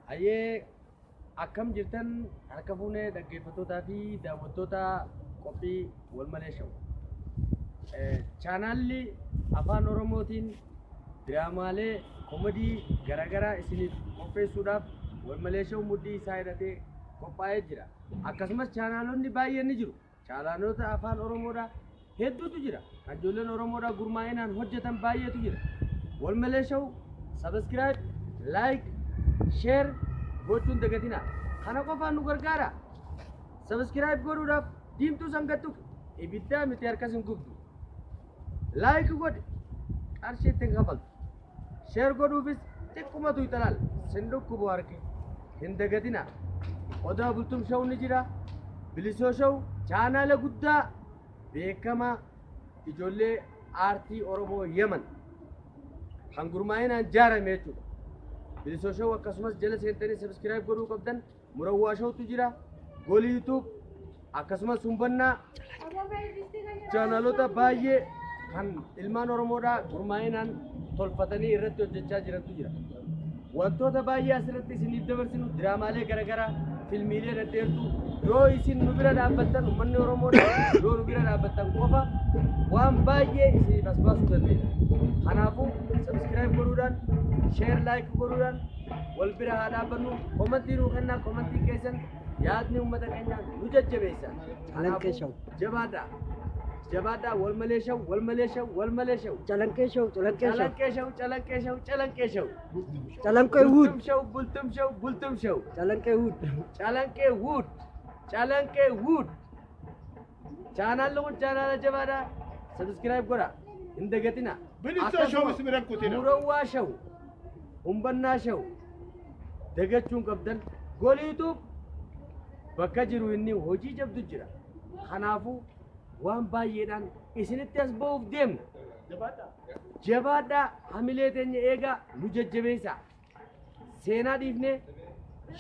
Aye, akkam jirtan harka fuunee dhaggeeffattootaa fi daawwattoota qophii wal malee show. Chaanaalli afaan Oromootiin diraamaalee koomedii garaagaraa isiniif qopheessuudhaaf wal malee show mudhii isaa hidhatee qophaa'ee jira. Akkasumas chaanaalonni baay'een ni jiru. Chaanaalota afaan Oromoodhaa hedduutu jira. Kan ijoolleen Oromoodhaa gurmaa'inaan hojjetan baay'eetu jira. Wal malee show subscribe, like, share gochuun dagatina. Kana qofaan nu gargaara. Subscribe godhuudhaaf diimtuu sangattu ibiddaa miti harkas hin gubdu. Like godhi qarshii ittiin kafaltu. Share godhuufis xiqqumatu italaal sin dhukkubu harki hin dagatina. Odaa bultum show ni jira. Bilisoo show chaanaala guddaa beekamaa ijoollee aartii Oromoo Yemen kan gurmaa'inaan ijaarame jechuudha. Bilisoo show akkasumas jala seentanii subscribe godhuu qabdan. Murawwaa showtu jira. Goolii YouTube akkasumas humbannaa chaanaalota baay'ee kan ilmaan Oromoodhaa gurmaa'inaan tolfatanii irratti hojjechaa jirantu jira. Wantoota baay'ee asirratti isiniif dabarsinu diraamaalee garaagaraa filmiilee dhedheertuu yoo isin nu bira dhaabbattan uummanni Oromoodhaa yoo nu bira dhaabbattan qofa waan baay'ee isiniif as baasuu dandeenya. Kanaafuu subscribe godhuudhaan share like godhuudhaan wal bira haa dhaabbannu. Komentii nuu kennaa, komentii keessan yaadni uummata keenyaa nu jajjabeessa. Kanaafuu jabaadhaa. Jabaadhaa wal malee show, wal malee show, wal malee show. Calanqee show, calanqee show. Calanqee show, calanqee show, calanqee show. Calanqee wood. Bultum show, bultum show, bultum show. Calanqee wood. Calanqee wood. Calanqee wood. Channel kun channel jabaadhaa. Subscribe godhaa. Hin dagatinaa. Bilisoo show ismiran kutina. Murawwaa show. Humbannaa show. Dagachuun qabdan. Goolii YouTube bakka jiru inni hojii jabdu jira. Kanaafuu waan baay'eedhaan isinitti as ba'uuf deemna. Jabaadhaa hamilee teenya eegaa nu jajjabeessaa. Seenaa dhiifnee,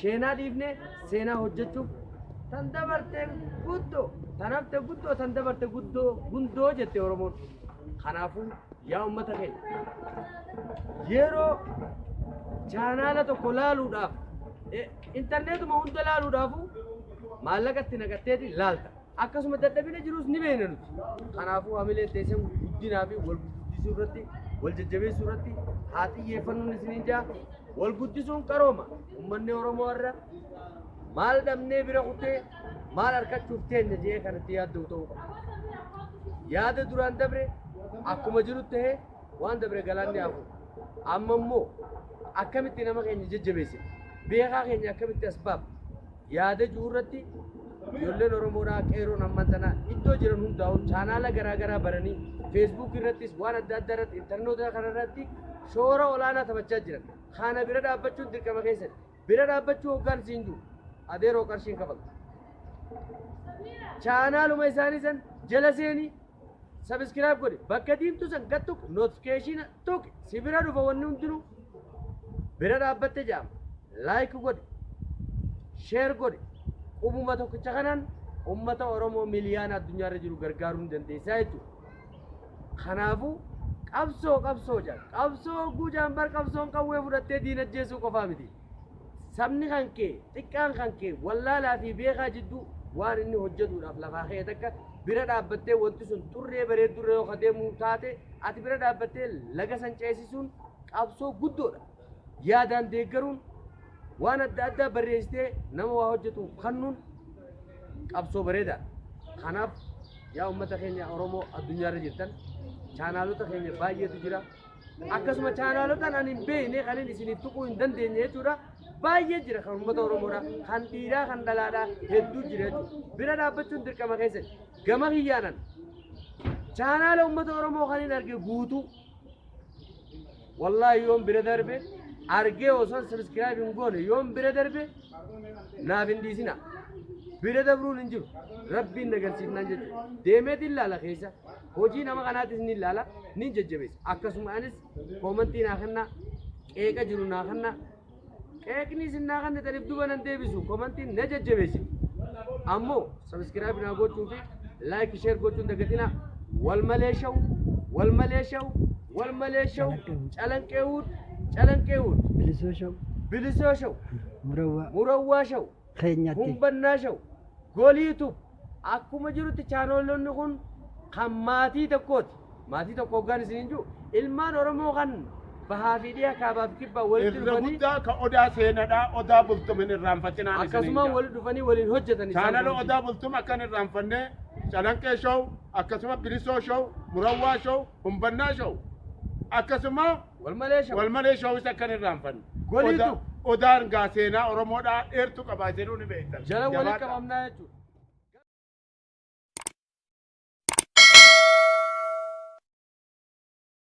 sheenaa dhiifnee seenaa hojjechuuf tan dabarte guddoo, tan hafte guddoo, tan dabarte guddoo, gundoo jette Oromoon. Kanaafuu yaa uummata keenya yeroo chaanaala tokko laaluudhaaf intarneetuma hunda laaluudhaafu maallaqatti naqatteeti laalta. Akkasuma dadhabina jirus ni beekna nuti. Kanaafuu hamilee teessan guddinaa fi wal guddisuu irratti, wal jajjabeessuu irratti haa xiyyeeffannuun isiniin jaa. Wal guddisuun qarooma. Uummanni Oromoo irra maal dhabnee bira kutee maal harkachuuf teenya jee kanatti yaadduu ta'uu qaba. Yaada duraan dabre akkuma jiru tahee waan dabre galaanni hafu. Amma immoo akkamitti nama keenya jajjabeessina? Beekaa keenya akkamitti as baafna? Yaada jiru irratti ijoolleen Oromoodhaa qeeroon amman sana iddoo jiran hundaa'u chaanaala garaagaraa baranii Facebook irrattis waan adda addaa irratti intarneeta kana irratti shoora olaanaa taphachaa jiran. Kana bira dhaabbachuun dirqama keessan. Bira dhaabbachuu hoggaan siin jiru adeeroo qarshiin kafaltu. Chaanaaluma isaanii san jala seenii subscribe godhi. Bakka diimtuu san gad tokko notification tokko si bira dhufa wanni hundinuu bira dhaabbatte jaama. Like godhi. Share godhi. Uumama tokkicha kanaan uummata Oromoo miliyoona addunyaarra jiru gargaaruu ni dandeessaa jechuudha. Kanaafuu qabsoo jaa. Qabsoo guujaan bar qabsoon qawwee fudhattee diinajjeessuu qofaa miti. Sabni kan kee, xiqqaan kan kee, wallaalaa fi beekaa jidduu waan inni hojjetuudhaaf lafaa kee takka bira dhaabbattee wanti sun xurree bareeddurra yoo adeemu taate ati bira dhaabbattee laga san ceesisuun qabsoo guddoodha. Yaadaan deeggaruun waan adda addaa barreessitee nama waa hojjetu kannuun qabsoo bareedaa. Kanaaf yaa uummata keenya Oromoo addunyaarra jirtan chaanaalota keenya baay'eetu jira. Akkasuma chaanaalotaan ani hin beekne kan isiniif tuquu hin dandeenye jechuudha. Baay'ee jira kan uummata Oromoodhaa, kan dhiiraa, kan dhalaadhaa hedduu jira jechuudha. Bira dhaabbachuun dirqama keessan gama hiyyaanan chaanaala uummata Oromoo kan hin arge guutuu wallaahi yoon bira darbe argee osoo subscribe hin goone yoon bira darbe naaf hin dhiisina. Bira dabruun hin jiru. Rabbiin nagarsiifnaan jechuudha. Deemeetiin ilaala keessa hojii nama kanaatis ni ilaala ni jajjabeessa. Akkasuma anis komentii naa kennaa qeeqa jiru naa kennaa. Qeeqni isin naa kenne taniif duba nan deebisu komentiin na jajjabeessi. Ammoo subscribe naa gochuu fi like share gochuun dagatinaa wal malee show والملي شو calanqeewud calanqeewud bilisoo shaw bilisoo shaw murawwaa shaw keenyatti humbannaa shaw goliitu akkuma jirutti chaanoolonni kun kan maatii tokko hoggaan isiniin jiru ilmaan Oromoo kan bahaa fi dhiyaa kaabaaf kibbaa walitti dhufanii guddaa ka odaa seenadhaa odaa bultumin irraanfatinaan akkasuma walitti dhufanii waliin hojjetan chaanala odaa bultum akkan irraanfannee calanqee show akkasuma bilisoo show murawwaa show humbannaa show akkasuma walmalee show isa akkan irraanfanne goliitu odaan gaa seenaa Oromoodhaa dheertu qabaa jedhuu ni beektan jala walitti qabamnaa jechuudha